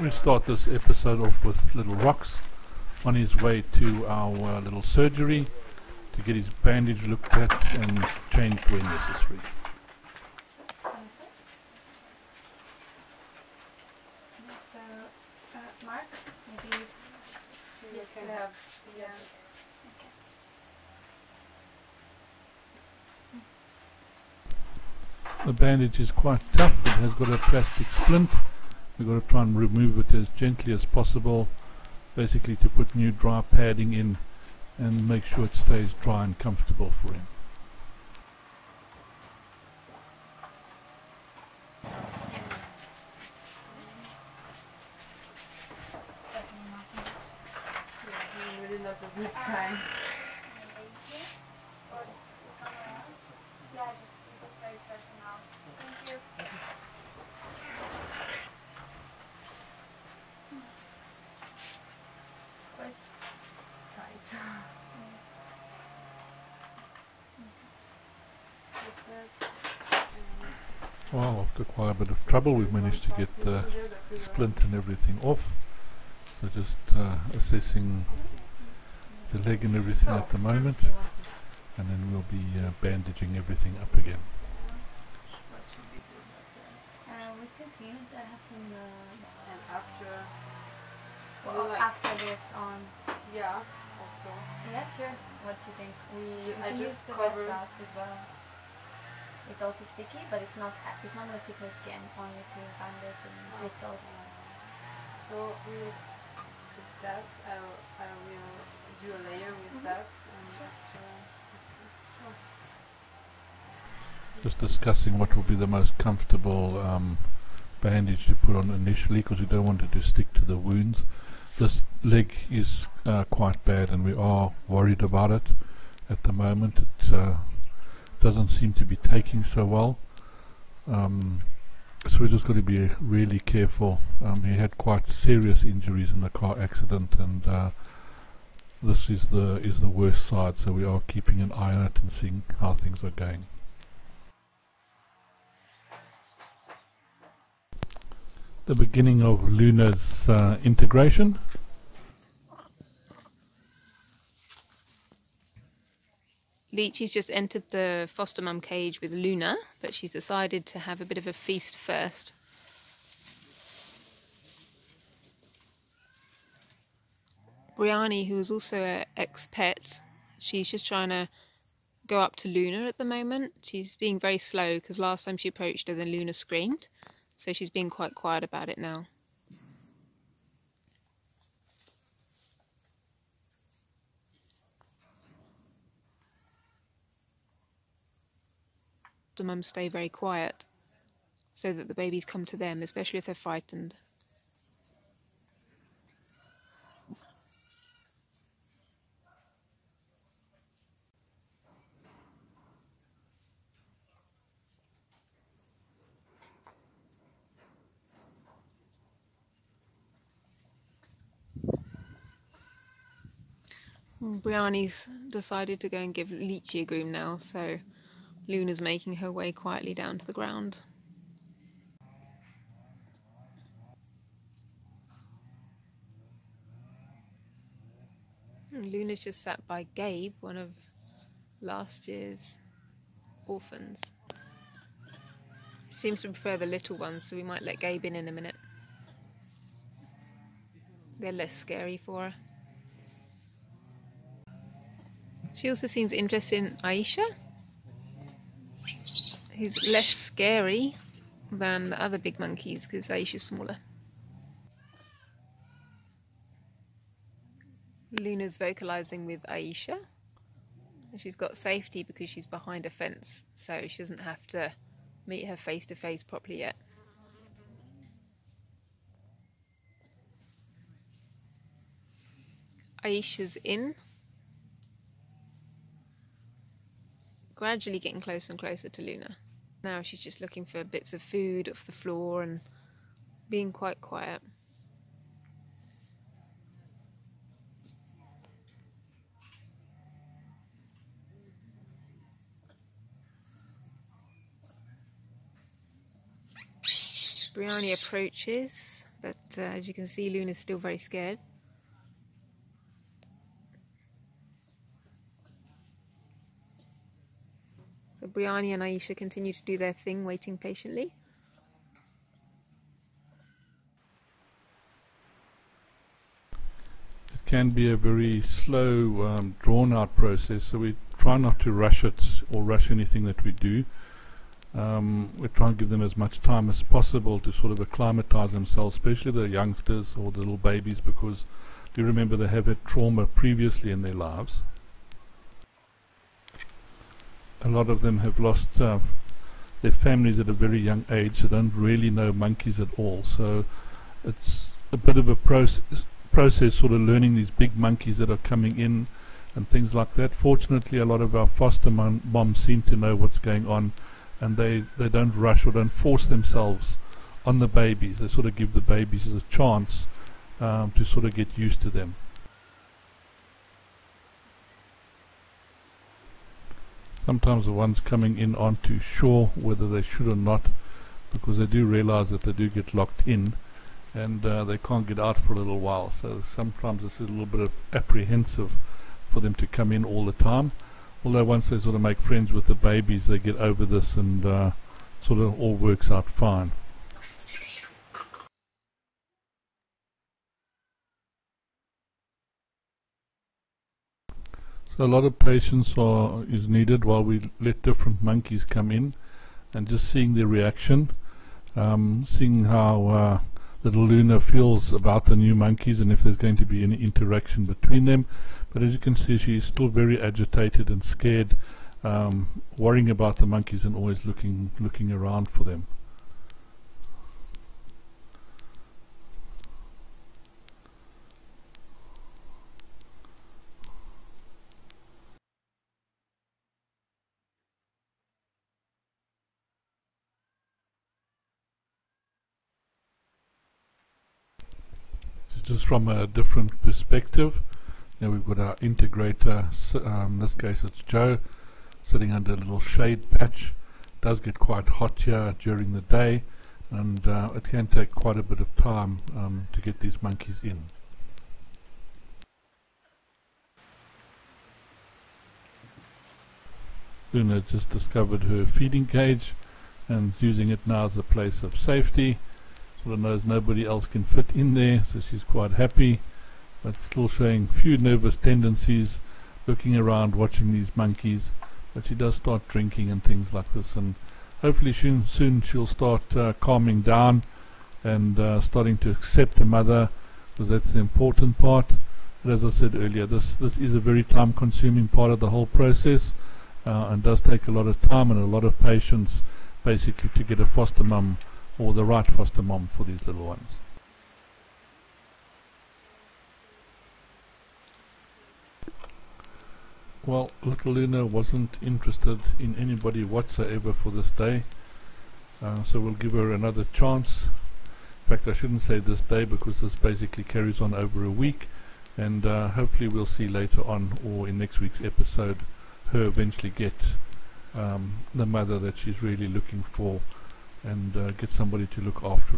We start this episode off with little Rox on his way to our little surgery to get his bandage looked at and changed when necessary. So, Mark, maybe you just have, yeah. The bandage is quite tough. It has got a plastic splint. We've got to try and remove it as gently as possible, basically to put new dry padding in and make sure it stays dry and comfortable for him. Really lots of good time. It's quite tight. Well, after quite a bit of trouble, we've managed to get the splint and everything off. So just assessing the leg and everything at the moment, and then we'll be bandaging everything up again. We continue to have some And after, after this on. yeah, also. Yeah, sure. What do you think? I can just use the cover wet cloth as well. It's also sticky, but it's not gonna stick your skin. Only to bandage and it's also nice. So with that, I will do a layer with that, and after so. Just discussing what will be the most comfortable bandage to put on initially, because we don't want it to stick to the wounds. This leg is quite bad and we are worried about it at the moment. It doesn't seem to be taking so well, so we're just got to be really careful. He had quite serious injuries in the car accident, and this is the worst side, so we are keeping an eye on it and seeing how things are going. The beginning of Luna's integration. Leechy's just entered the foster mum cage with Luna, but she's decided to have a bit of a feast first. Brianni, who's also an ex-pet, she's just trying to go up to Luna at the moment. She's being very slow because last time she approached her, then Luna screamed. So she's being quite quiet about it now. The mums stay very quiet so that the babies come to them, especially if they're frightened. Brianni's decided to go and give Leechy a groom now, so Luna's making her way quietly down to the ground. And Luna's just sat by Gabe, one of last year's orphans. She seems to prefer the little ones, so we might let Gabe in a minute. They're less scary for her. She also seems interested in Aisha, who's less scary than the other big monkeys because Aisha's smaller. Luna's vocalising with Aisha. She's got safety because she's behind a fence, so she doesn't have to meet her face to face properly yet. Aisha's in, gradually getting closer and closer to Luna. Now she's just looking for bits of food off the floor and being quite quiet. Brianni approaches But as you can see, Luna's still very scared. So Briani and Aisha continue to do their thing, waiting patiently. It can be a very slow, drawn-out process, so we try not to rush it or rush anything that we do. We try and give them as much time as possible to sort of acclimatize themselves, especially the youngsters or the little babies, because you remember they have had trauma previously in their lives. A lot of them have lost their families at a very young age. They don't really know monkeys at all, so it's a bit of a process sort of learning these big monkeys that are coming in and things like that. Fortunately, a lot of our foster moms seem to know what's going on, and they don't rush or don't force themselves on the babies. They sort of give the babies a chance to sort of get used to them. Sometimes the ones coming in aren't too sure whether they should or not, because they do realize that they do get locked in and they can't get out for a little while, so sometimes it's a little bit of apprehensive for them to come in all the time. Although once they sort of make friends with the babies, they get over this and sort of all works out fine. So a lot of patience is needed while we let different monkeys come in, and just seeing their reaction, seeing how little Luna feels about the new monkeys and if there's going to be any interaction between them. But as you can see, she is still very agitated and scared, worrying about the monkeys and always looking around for them. Just from a different perspective. Now we've got our integrator, in this case it's Joe, sitting under a little shade patch. It does get quite hot here during the day, and it can take quite a bit of time to get these monkeys in. Luna just discovered her feeding cage and is using it now as a place of safety. Sort of knows nobody else can fit in there, so she's quite happy, but still showing few nervous tendencies, looking around, watching these monkeys. But she does start drinking and things like this, and hopefully soon she'll start calming down and starting to accept her mother, because that's the important part. But as I said earlier, this is a very time consuming part of the whole process, and does take a lot of time and a lot of patience basically to get a foster mum or the right foster mom for these little ones. Well, little Luna wasn't interested in anybody whatsoever for this day, so we'll give her another chance. In fact, I shouldn't say this day, because this basically carries on over a week, and hopefully we'll see later on, or in next week's episode, her eventually get the mother that she's really looking for, and get somebody to look after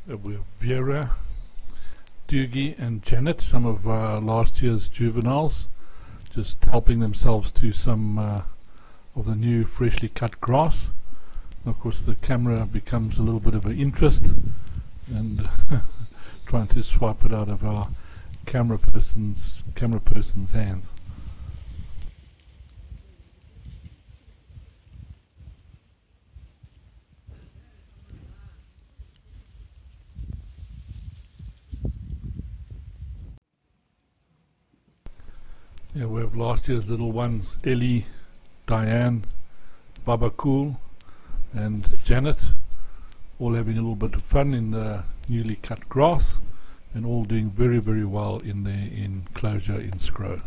her. We have Vera, Doogie and Janet, some of last year's juveniles, just helping themselves to some of the new freshly cut grass. And of course the camera becomes a little bit of an interest, and trying to swipe it out of our camera person's hands. Yeah, we have last year's little ones, Ellie, Diane, Baba Cool and Janet, all having a little bit of fun in the newly cut grass, and all doing very, very well in their enclosure in Scrow.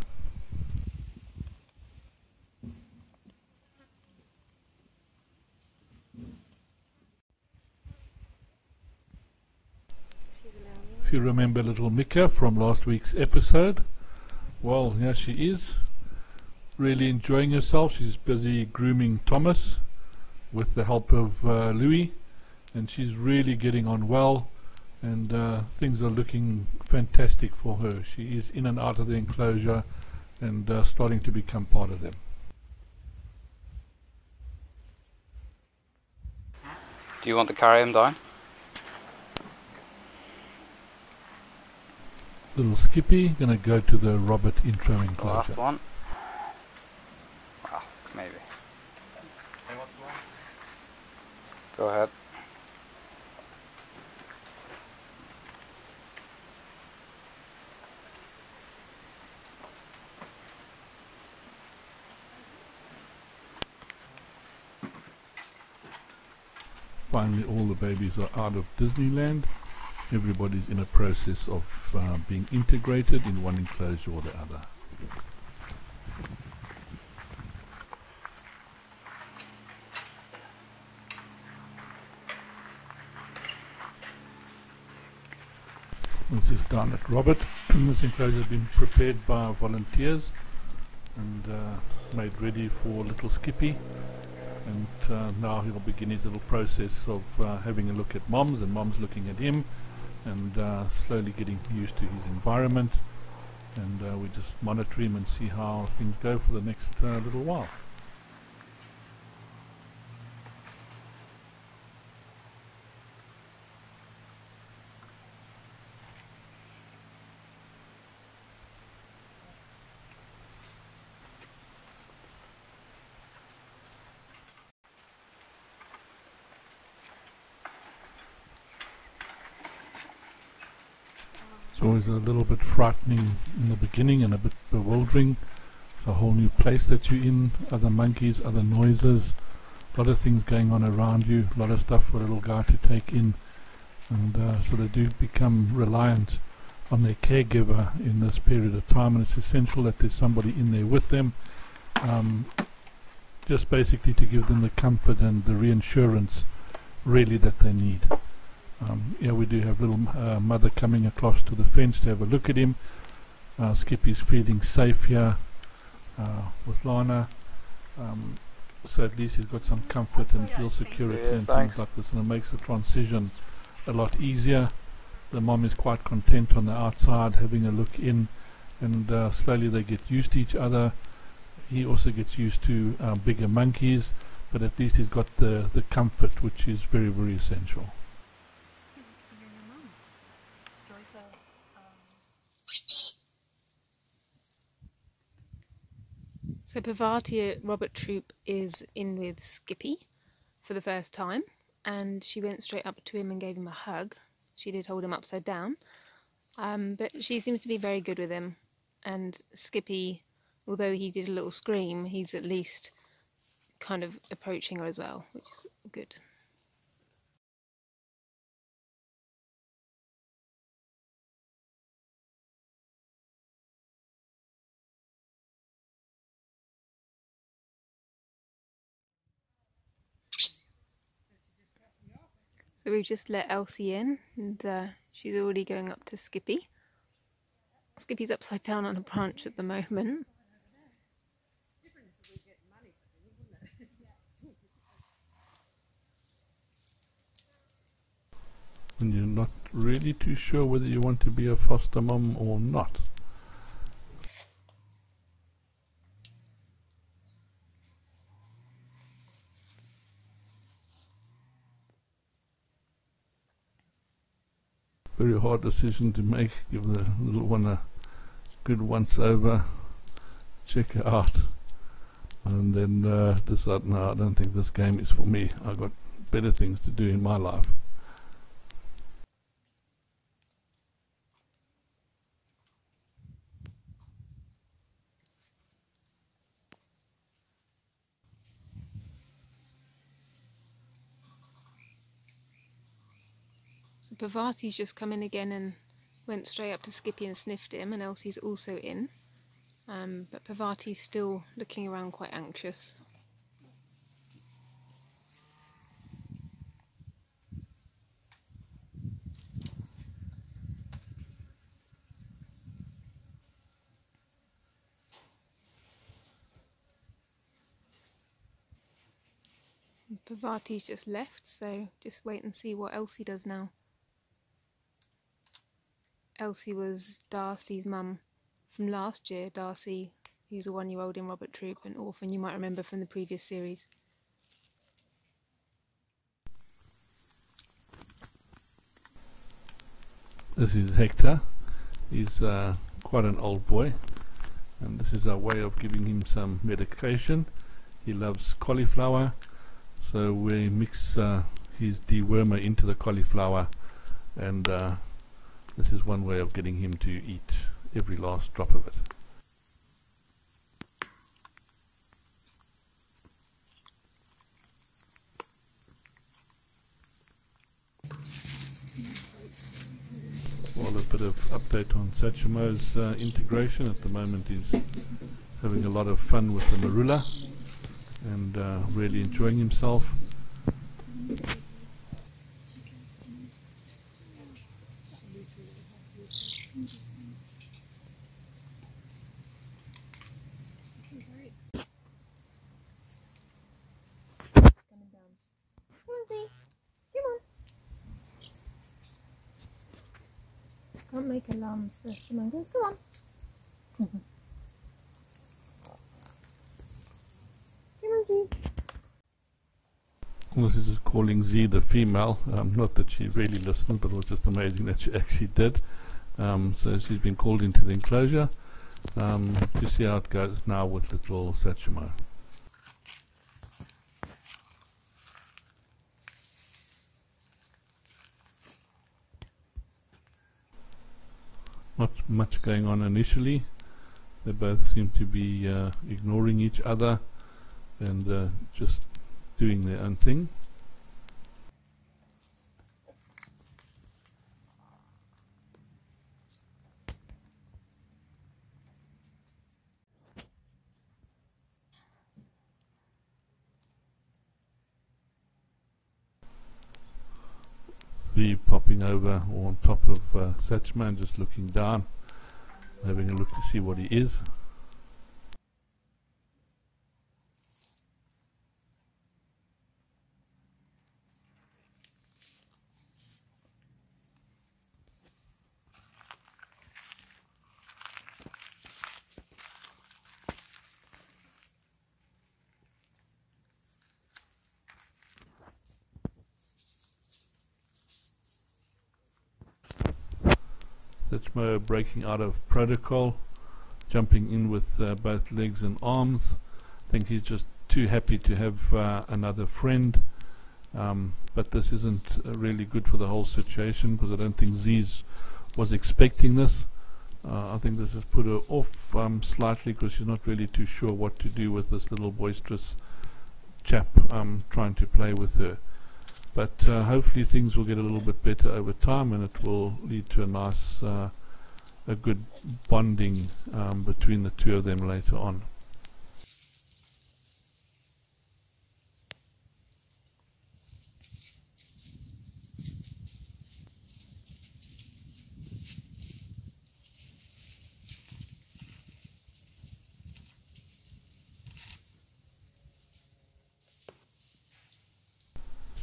If you remember little Mika from last week's episode, well, here she is, really enjoying herself. She's busy grooming Thomas, with the help of Louis, and she's really getting on well, and things are looking fantastic for her. She is in and out of the enclosure and starting to become part of them. Do you want to carry him down? Little Skippy gonna go to the Robert intro The enclosure. last one. Well, maybe. Go ahead. Finally, all the babies are out of Disneyland. Everybody's in a process of being integrated in one enclosure or the other. This is down at Robert. This enclosure has been prepared by volunteers and made ready for little Skippy. And now he'll begin his little process of having a look at Mom's, and Mom's looking at him, and slowly getting used to his environment. And we just monitor him and see how things go for the next little while. It's always a little bit frightening in the beginning and a bit bewildering. It's a whole new place that you're in, other monkeys, other noises, a lot of things going on around you, a lot of stuff for a little guy to take in. And so they do become reliant on their caregiver in this period of time, and it's essential that there's somebody in there with them, just basically to give them the comfort and the reassurance really that they need. Yeah, we do have little mother coming across to the fence to have a look at him. Skippy's feeling safe here with Lana, so at least he's got some comfort and feels security and things like this, and it makes the transition a lot easier. The mom is quite content on the outside having a look in, and slowly they get used to each other. He also gets used to bigger monkeys, but at least he's got the comfort, which is very, very essential. So Parvati at Robert Troop is in with Skippy for the first time, and she went straight up to him and gave him a hug. She did hold him upside down, but she seems to be very good with him. And Skippy, although he did a little scream, he's at least kind of approaching her as well, which is good. So we've just let Elsie in, and she's already going up to Skippy. Skippy's upside down on a branch at the moment. And you're not really too sure whether you want to be a foster mom or not. Very hard decision to make. Give the little one a good once over, check her out, and then decide, no, I don't think this game is for me. I've got better things to do in my life. So Parvati's just come in again and went straight up to Skippy and sniffed him, and Elsie's also in. But Parvati's still looking around quite anxious. Parvati's just left, so just wait and see what Elsie does now. Elsie was Darcy's mum from last year. Darcy, who's a 1-year-old in Robert Troop, an orphan you might remember from the previous series. This is Hector. He's quite an old boy, and this is our way of giving him some medication. He loves cauliflower, so we mix his dewormer into the cauliflower, and this is one way of getting him to eat every last drop of it. Well, a bit of update on Satchmo's integration. At the moment he's having a lot of fun with the marula and really enjoying himself. Can't make alarms for humongous. Come on. Come on, Z. This is just calling Z the female. Not that she really listened, but it was just amazing that she actually did. So she's been called into the enclosure to see how it goes now with little Satchmo. Not much going on initially. They both seem to be ignoring each other and just doing their own thing. Z popping over on top of Satchmo and just looking down, having a look to see what he is. Satchmo breaking out of protocol, jumping in with both legs and arms. I think he's just too happy to have another friend, but this isn't really good for the whole situation, because I don't think Ziz was expecting this. I think this has put her off slightly, because she's not really too sure what to do with this little boisterous chap trying to play with her. But hopefully things will get a little bit better over time, and it will lead to a nice, a good bonding between the two of them later on.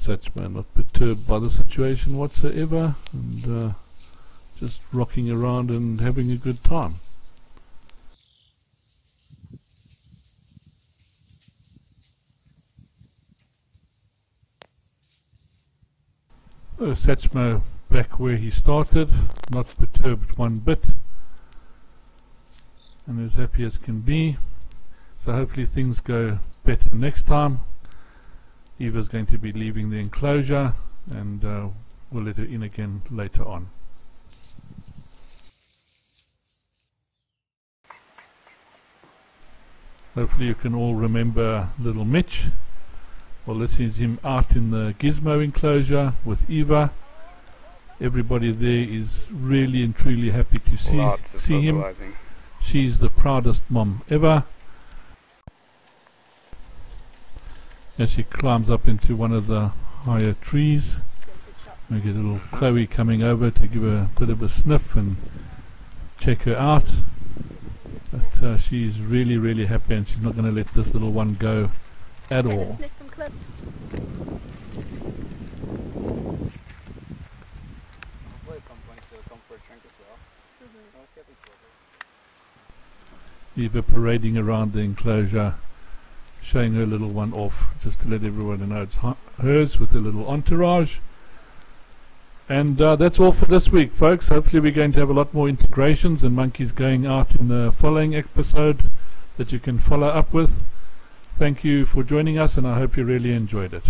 Satchmo not perturbed by the situation whatsoever, and just rocking around and having a good time. Satchmo back where he started, not perturbed one bit, and as happy as can be. So hopefully things go better next time. Eva's going to be leaving the enclosure, and we'll let her in again later on. Hopefully you can all remember little Mitch. Well, this is him out in the gizmo enclosure with Eva. Everybody there is really and truly happy to see him. She's the proudest mom ever. As she climbs up into one of the higher trees, we get little Chloe coming over to give her a bit of a sniff and check her out. But she's really happy, and she's not going to let this little one go at all. Eva parading around the enclosure, showing her little one off, just to let everyone know it's hers, with a little entourage. And that's all for this week, folks. Hopefully we're going to have a lot more integrations and monkeys going out in the following episode that you can follow up with. Thank you for joining us, and I hope you really enjoyed it.